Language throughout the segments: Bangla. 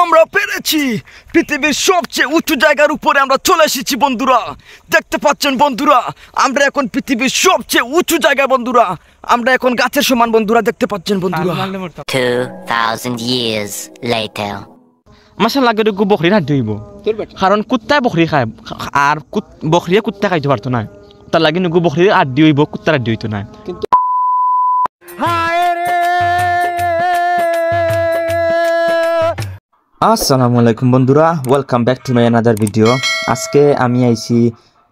আমরা পেরেছি পৃথিবীর সবচেয়ে উঁচু জায়গার উপরে আমরা চলে এসেছি বন্ধুরা। দেখতে পাচ্ছেন বন্ধুরা, আমরা এখন পৃথিবীর সবচেয়ে উঁচু জায়গায় বন্ধুরা, আমরা এখন গাছের সমান বন্ধুরা, দেখতে পাচ্ছেন বন্ধুরা। 2000 years later. মাসা লাগে গো বকরি হাত ধুইব, কারণ কুত্তায় বকরি খায় আর বকরিয়ে কুত্তা খাইতে পারতো না, তার লাগে গো বকরি আড্ডি হইব, কুত্তার আড্ডি হইতো না। আসসালামু আলাইকুম বন্ধুরা, welcome back to my another video. আজকে আমি আইছি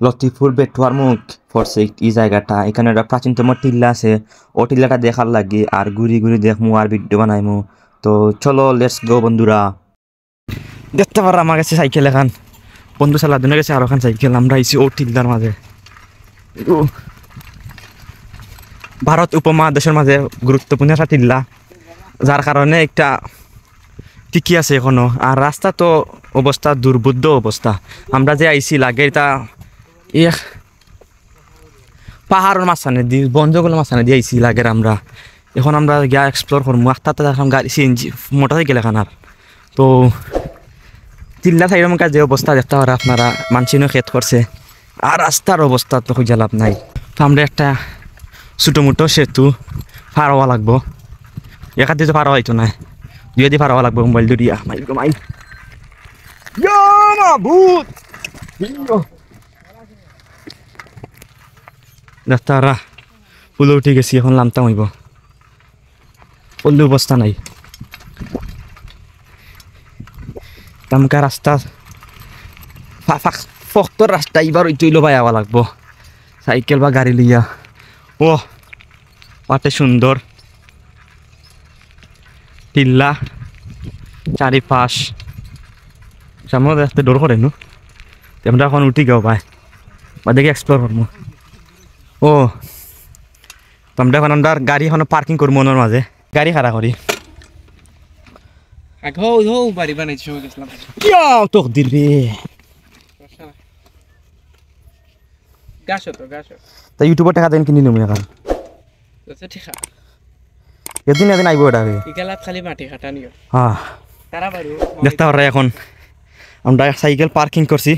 লতিফুর বেটুয়ার মুখ ফরছে এই জায়গাটা। এখানে একটা প্রাচীনতম টিল্লা আছে, ও টিল্লাটা দেখার লাগে আর ঘুরি ঘুরি দেখমু আর ভিডিও বানাইমু। তো চলো লেটস গো বন্ধুরা। দেখতে পারো আমার কাছে সাইকেল এখান, বন্ধু সালাদনের কাছে আরো খান সাইকেল। আমরা আইছি ও টিল্লার মাঝে, ভারত উপমহাদেশের মাঝে গুরুত্বপূর্ণ একটা টিল্লা, যার কারণে একটা টিকি আছে এখনো। আর রাস্তা তো অবস্থা দুর্বোধ্য অবস্থা। আমরা যে আইছি লাগে এটা পাহাড়ের মাঝখানে দিয়ে, বন জঙ্গলের মাঝখানে দিয়ে আইছি লাগের। আমরা এখন আমরা গিয়া এক্সপ্লোর করবো। একটা দেখলাম গাড়ি সিএনজি মোটর সাইকেল এখান। আর তো চিল্লা সাইডের মুখে যে অবস্থা দেখতে পারে আপনারা, মানুষিনও খেত করছে আর রাস্তার অবস্থা তো খুঁজে লাভ নাই। তো আমরা একটা ছোটো মোটো সেতু পার হওয়া লাগবো, এখান দিয়ে তো পার হইতো না, দুই দিয়ে পার হওয়া লাগবো। মোবাইল দরিয়া মাইল গো মাইল ভূত দেখতে পারা পুলো উঠে গেছি, এখন নামতাম হইব, পল্লী অবস্থা নাই। তামকা রাস্তা ফক্তর রাস্তা এবার ওই তৈল বাই আওয়া লাগবো সাইকেল বা গাড়ি লইয়া। ও পাটে সুন্দর টিল্লা চারিপাশ, সামনে রাস্তা ডোর করে নু। আমরা এখন উঠি গাও ভাই বা দেখি এক্সপ্লোর করবো। ও আমরা এখন আমরা গাড়ি এখন পার্কিং করবো মনের মাঝে, গাড়ি খাড়া করি। তোক দিবি তা ইউটিউবের টাকা দেন কিনি নিবি এখন, এদিন এদিন আইব এটা হ্যাঁ দেখতে পারে। এখন আমরা সাইকেল পার্কিং করছি,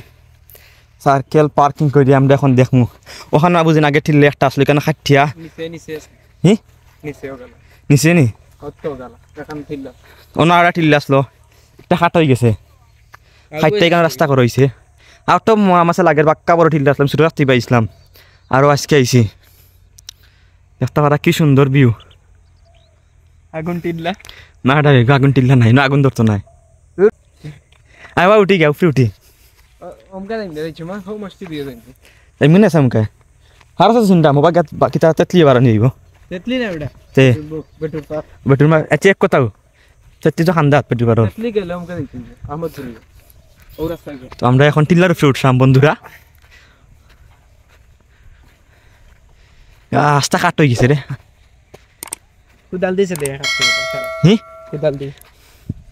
সাইকেল পার্কিং করে আমরা এখন দেখমু। ওখানে বুঝিন আগে ঠিললে একটা আসলে কেন খাটিয়া নিচে নি ওনার ঠিললে আসলো, একটা খাট হয়ে গেছে, খাইতে এখানে রাস্তা করা হয়েছে। আর তো আমার লাগের বাক্কা বড় ঠিললে আসলাম, ছোটো রাস্তায় পাইছিলাম, আরও আজকে আইছি। দেখতে পারা কি সুন্দর ভিউ। আগুন টিল্লা না এটা আগুন টিল্লা নাই, না আগুন ধরতো নাই। আবার উঠি গা উপরে উঠি এমনি আছে আমাকে আর চিন্তা মোবাইল কিতা তেতলি বাড়া নিয়ে বেটুর মা চেক কোথাও তেতলি তো খান্দাত বেটুর বারো। তো আমরা এখন টিল্লার উপরে উঠলাম বন্ধুরা। রাস্তা কাট হয়ে গেছে রে, কুদাল দিয়েছে দে কুদাল দি।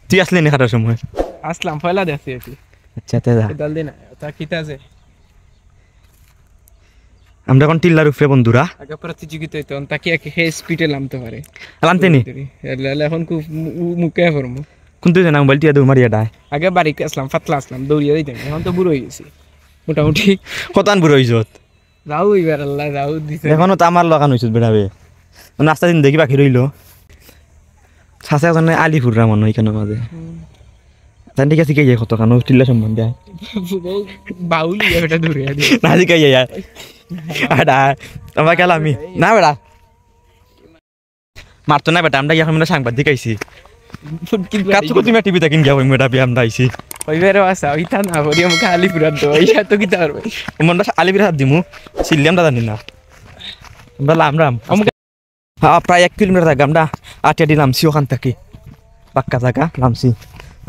তুই আসলি না কাটার সময়? আসলাম ফয়লা দেখছি আচ্ছা তেজা কুদাল দি না তা কিতা আছে। আমরা এখন টিল্লার উপরে বন্ধুরা, আগে প্রতিযোগিতা হইতো তাকে একে স্পিডে নামতে পারে, নামতে নি এখন খুব মুখে ফরমু কিন্তু জানা মোবাইল টিয়া দৌড় মারিয়া ডায়। আগে বাড়ি আসলাম ফাতলা আসলাম দৌড়িয়ে দিতাম, এখন তো বুড়ো হয়ে গেছি মোটামুটি। কতান বুড়ো হইছত যাও এবার আল্লাহ যাও দিছে, এখনো তো আমার লাগানো হইছত বেড়াবে। রাস্তা দিন দেখি বাকি রইল সাথে একজনে আলিপুররা মনে এখানে মাঝে তাই ঠিক আছে কে যাই কত কানো টিল্লা সম্বন্ধে বাউলি এটা দূরে না কে যাই আমরা গেলাম আমি না বেড়া মারতো না বেটা। আমরা এখন আমরা সাংবাদিক আইছি, তুমি টিভি দেখিন গিয়া মেয়েটা আমরা আইছি ওইবারও আসা ওইটা না বলি আমাকে আলিপুরার দো এইটা তো কিতা পারবে মনটা আলিপুর হাত দিমু চিল্লি আমরা জানি না। আমরা লাম রাম প্রায় 1 কিলোমিটার থাকে, আমরা আটিয়া দিয়ে নামছি ওখান থেকে পাক্কা জায়গা নামছি।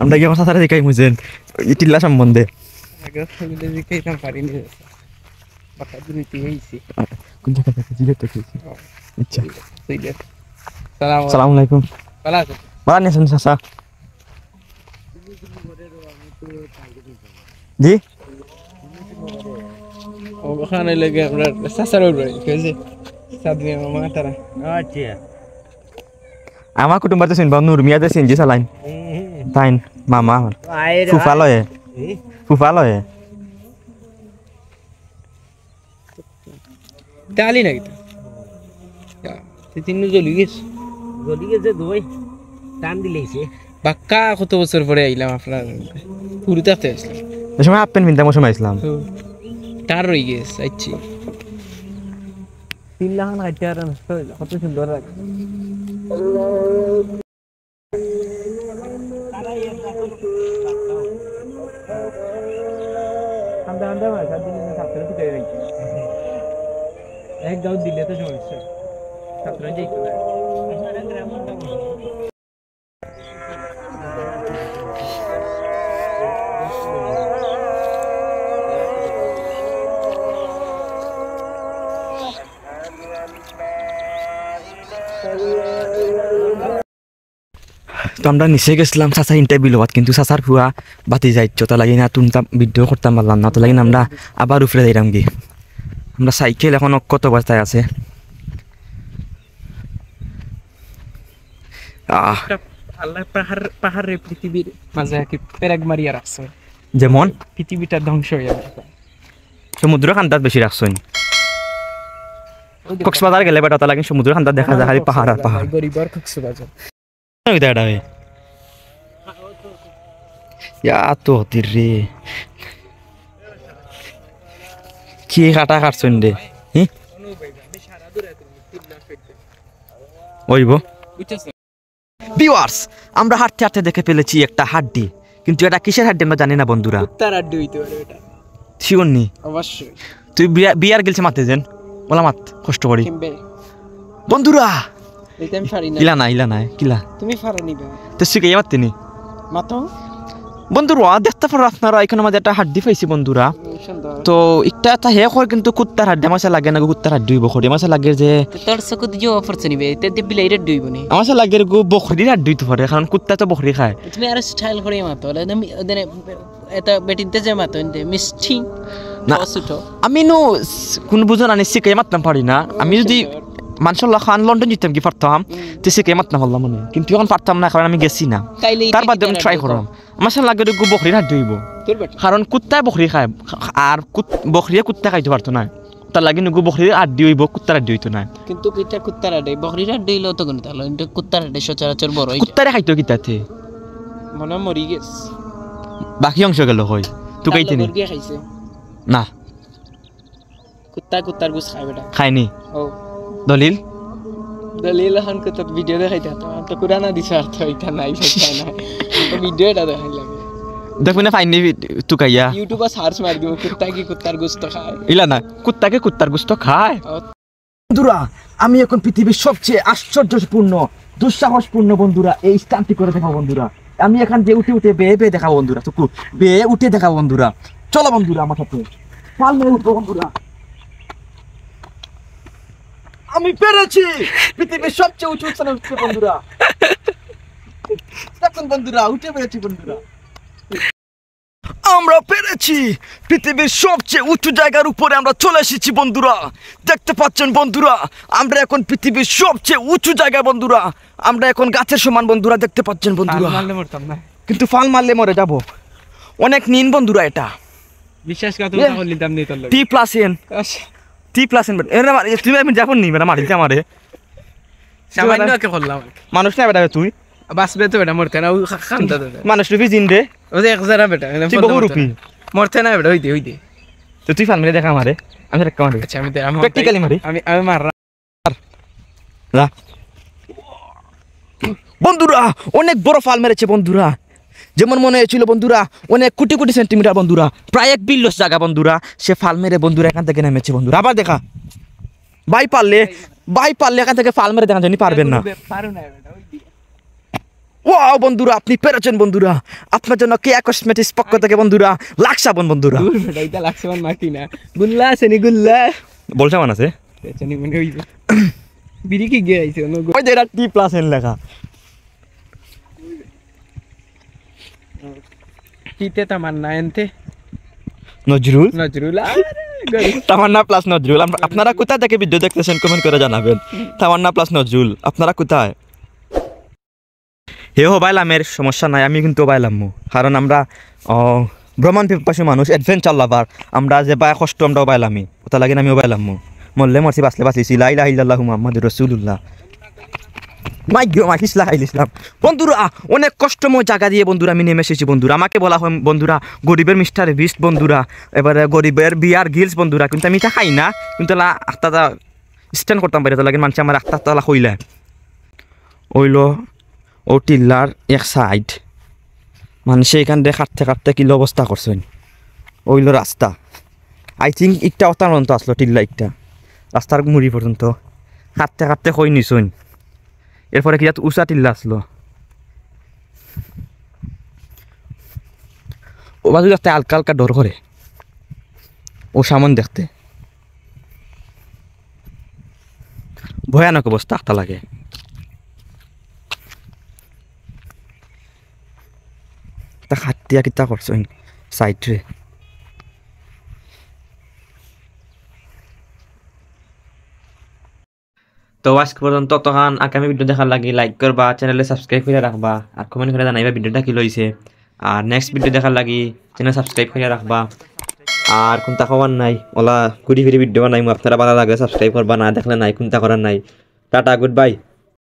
আমরা গিয়ে কথা সারা দেখাই মুঝেন এই টিল্লা সম্বন্ধে। সালাম আলাইকুম ভালো নিয়েছেন চাচা? জি ওখানে লেগে আমরা চাচার বাড়ি সাদমিয়া মামা তারা। আচ্ছা আমার কুটুম্বাতে চিনবা নুর মিয়াতে চিনজি চালাইন তাইন মামা ফুফা লয়ে ফুফা লয়ে তালি নাকি তিন জ্বলি গেছে টান দিলেইছে বাক্কা কত বছর পরে আইলাম আপনার পুরুতে আসলাম এই সময় হাফ প্যান্ট পিনতাম ওই সময় আসলাম তার রয়ে গেছে আচ্ছি 3 লাখ কাটতে আর নষ্ট হইলো কত সুন্দর লাগে আন্দা আন্দা ভাই সাদিন ছাত্র থেকে রইছে এক গাও দিলে তো সমস্যা ছাত্র যাইতো তো আমরা নিচে গেছিলাম চাচা ইন্টারভিউ লওয়াত কিন্তু চাচার ফুয়া বাতি যাইছো তা লাগি না তুমটা ভিডিও করতাম পারলাম না তো লাগি না আমরা আবার উপরে যাইলাম কি আমরা সাইকেল এখন কত অবস্থায় আছে আল্লাহ পাহাড়ে পৃথিবীর মাঝে কি পেরাগ মারিয়া রাখছে যেমন পৃথিবীটা ধ্বংস হয়ে যাবে সমুদ্র খান্দাত বেশি রাখছেন কক্সবাজার গেলে বেটা তা লাগে সমুদ্র খান্দাত দেখা যায় খালি পাহাড় আর পাহাড় গরিবর কক্সবাজার এটা ইয়া তো হতির রে কি কাটা কাটছেন রে ওইব ভিউয়ার্স আমরা হাঁটতে হাঁটতে দেখে ফেলেছি একটা হাড্ডি কিন্তু এটা কিসের হাড্ডি আমরা জানি না বন্ধুরা তার আড্ডি হইতে পারে এটা শিওর নি অবশ্যই তুই বিয়ার গেলছে মারতে যেন ওলা মাত কষ্ট করি কিমবে বন্ধুরা এইটা আমি পারি না ইলা না কিলা তুমি পারো নিবে তো শিখে মারতে নি মাতো বন্ধুরা দেখতে পারো আপনারা এখানে আমাদের একটা হাড্ডি পাইছি বন্ধুরা সুন্দর তো একটা হে হয় কিন্তু কুত্তার হাড্ডি আমার লাগে না কুত্তার হাড্ডি হইব খড়ি আমার লাগে যে তোর সকু দিও অফার নিবে তে দিবিলে এটা দুইব নি আমার লাগে গো বকরির হাড্ডি তো পারে কারণ কুত্তা তো বকরি খায় তুমি আর স্টাইল করে মাতো তুমি ওদের এটা বেটিতে যে মাতো এতে মিষ্টি না অসুটো আমি নো কোন বুঝন আনি শিখে মারতাম পারি না আমি যদি মানসল্লাহ খান লন্ডন যেতাম কি পারতাম তো শিখে মারতাম পারলাম মনে কিন্তু এখন পারতাম না কারণ আমি গেছি না তার বাদে আমি ট্রাই করলাম আমার লাগে গো বকরির হাড্ডি হইব কারণ কুত্তায় বকরি খায় আর বকরিয়ে কুত্তা খাইতে পারতো না তার লাগে গো বকরির হাড্ডি হইব কুত্তার হাড্ডি হইতো না কিন্তু এটা কুত্তার আড্ডি বকরির আড্ডি হইলো তো কোন তাহলে এটা কুত্তার আড্ডি সচরাচর বড় হই কুত্তারে খাইতো কিতাতে মনে মরি গেছে বাকি অংশ গেল হয় তুই খাইতে নি মুরগি খাইছে না কুত্তার গুছ খায় বেটা খাইনি ও দলিল দলিল এখন কুত্তার ভিডিও দেখাইতে তো কুরানা দিছ আর তো এটা নাই সেটা না ভিডিও এটা দেখাই লাগে দেখবি না ফাইনি তুই খাইয়া ইউটিউবে সার্চ মার দিও কুত্তা কি কুত্তার গোশত খায় ইলা না কুত্তাকে কুত্তার গোশত খায় বন্ধুরা আমি এখন পৃথিবীর সবচেয়ে আশ্চর্যপূর্ণ দুঃসাহসপূর্ণ বন্ধুরা এই স্টান্টটি করে দেখাবো বন্ধুরা আমি এখান দিয়ে উঠে বেয়ে দেখাবো বন্ধুরা টুকু বেয়ে উঠে দেখাবো বন্ধুরা চলো বন্ধুরা আমার সাথে পাল মেরে উঠবো বন্ধুরা আমি পেরেছি পৃথিবীর সবচেয়ে উঁচু স্থানে উঠতে বন্ধুরা দেখুন বন্ধুরা উঠে পেরেছি বন্ধুরা আমরা পেরেছি পৃথিবীর সবচেয়ে উঁচু জায়গার উপরে আমরা চলে এসেছি বন্ধুরা দেখতে পাচ্ছেন বন্ধুরা আমরা এখন পৃথিবীর সবচেয়ে উঁচু জায়গায় বন্ধুরা আমরা এখন গাছের সমান বন্ধুরা দেখতে পাচ্ছেন বন্ধুরা মারলে মরতাম না কিন্তু ফাল মারলে মরে যাব অনেক নিন বন্ধুরা এটা বিশ্বাস কর তুমি তাহলে দাম নেই তোর লাগে T+N T+N এরা তুমি আমি যাবো নি বেটা মারিতে আমারে সামান্য কে করলাম মানুষ না বেটা তুই বাসবে তো বেটা মরতে না ও খান্দা দে মানুষ রূপী জিন রে ও যে এক জারা বেটা তুই বহু রূপী মরতে না বেটা হইতে তো তুই ফাল মেরে দেখা আমারে আমি একটা মারি আচ্ছা আমি প্র্যাকটিক্যালি মারি আমি মার যা বন্ধুরা অনেক বড় ফাল মেরেছে বন্ধুরা যেমন মনে হয়েছিল বন্ধুরা অনেক কোটি কোটি সেন্টিমিটার বন্ধুরা প্রায় 1 বিলিয়ন জায়গা বন্ধুরা সে ফাল মেরে বন্ধুরা এখান থেকে নেমেছে বন্ধুরা আবার দেখা ভাই পারলে এখান থেকে ফাল মেরে দেখা জানি পারবেন না পারো না বেটা হইতে ওয়াও বন্ধুরা আপনি পেরেছেন বন্ধুরা আপনার জন্য কে কসমেটিক্স পক্ষ থেকে বন্ধুরা লাক্সাবন বন্ধুরা দূর বেটা এটা লাগছে মান মাকি না গুল্লা আছে নি গুল্লা বলছে মান আছে আচ্ছা নি মনে হইবে বিড়ি কি গে আইছে ওনো ওই যে এটা T+N লেখা কিতে তামান্না এনতে নজরুল নজরুল তামান্না প্লাস নজরুল আপনারা কোথায় থেকে ভিডিও দেখতেছেন কমেন্ট করে জানাবেন তামান্না প্লাস নজরুল আপনারা কোথায় হেও বাইলামের সমস্যা নাই, আমি কিন্তু বাইলামো, কারণ আমরা ভ্রমণ পিপাসী মানুষ, অ্যাডভেঞ্চার লাভার, আমরা যে বাই কষ্ট আমরাও বাইলামি, ওটা লাগে আমিও বাইলামো, মরলে মরছি বাঁচলে বাঁচিছি, লা ইলাহা ইল্লাল্লাহু মুহাম্মাদুর রাসূলুল্লাহ। বন্ধুরা অনেক কষ্টময় জায়গা দিয়ে বন্ধুরা আমি নেমে এসেছি বন্ধুরা, আমাকে বলা হয় বন্ধুরা গরিবের মিস্টার বিস্ট বন্ধুরা, এবারে গরিবের বিয়ার গিলস বন্ধুরা, কিন্তু আমি এটা খাই না, কিন্তু আখতা স্ট্যান্ড করতাম পারি, তো লাগে মানুষ আমার আখতা তালা হইলে ওইল ও টিল্লার এক সাইড মানুষে এখান দিয়ে কাটতে কাটতে কিলো অবস্থা করছেন, ওইল রাস্তা, আই থিঙ্ক একটা অতার পর্যন্ত আসলো টিল্লা, একটা রাস্তার মুড়ি পর্যন্ত কাটতে কাটতে কই নিছুন, এরপরে কি উষা টিল্লা আসলো, ও বাজু দেখতে হালকা হালকা ডর করে, ও সামন দেখতে ভয়ানক অবস্থা আখতা লাগে। তা খাটিয়া কিতা করছো সাইডে। তো আজকে পর্যন্ত তখন আগামী ভিডিও দেখার লাগে লাইক করবা, চ্যানেলে সাবস্ক্রাইব করে রাখবা, আর কমেন্ট করে জানাইবা ভিডিওটা কি লইছে, আর নেক্সট ভিডিও দেখার লাগি চ্যানেল সাবস্ক্রাইব করে রাখবা। আর কোনটা খবর নাই ওলা ঘুরি ফিরি ভিডিও বানাইমু, আপনারা ভালো লাগলে সাবস্ক্রাইব করবা, না দেখলে নাই, কোনটা করার নাই। Tata, good bye.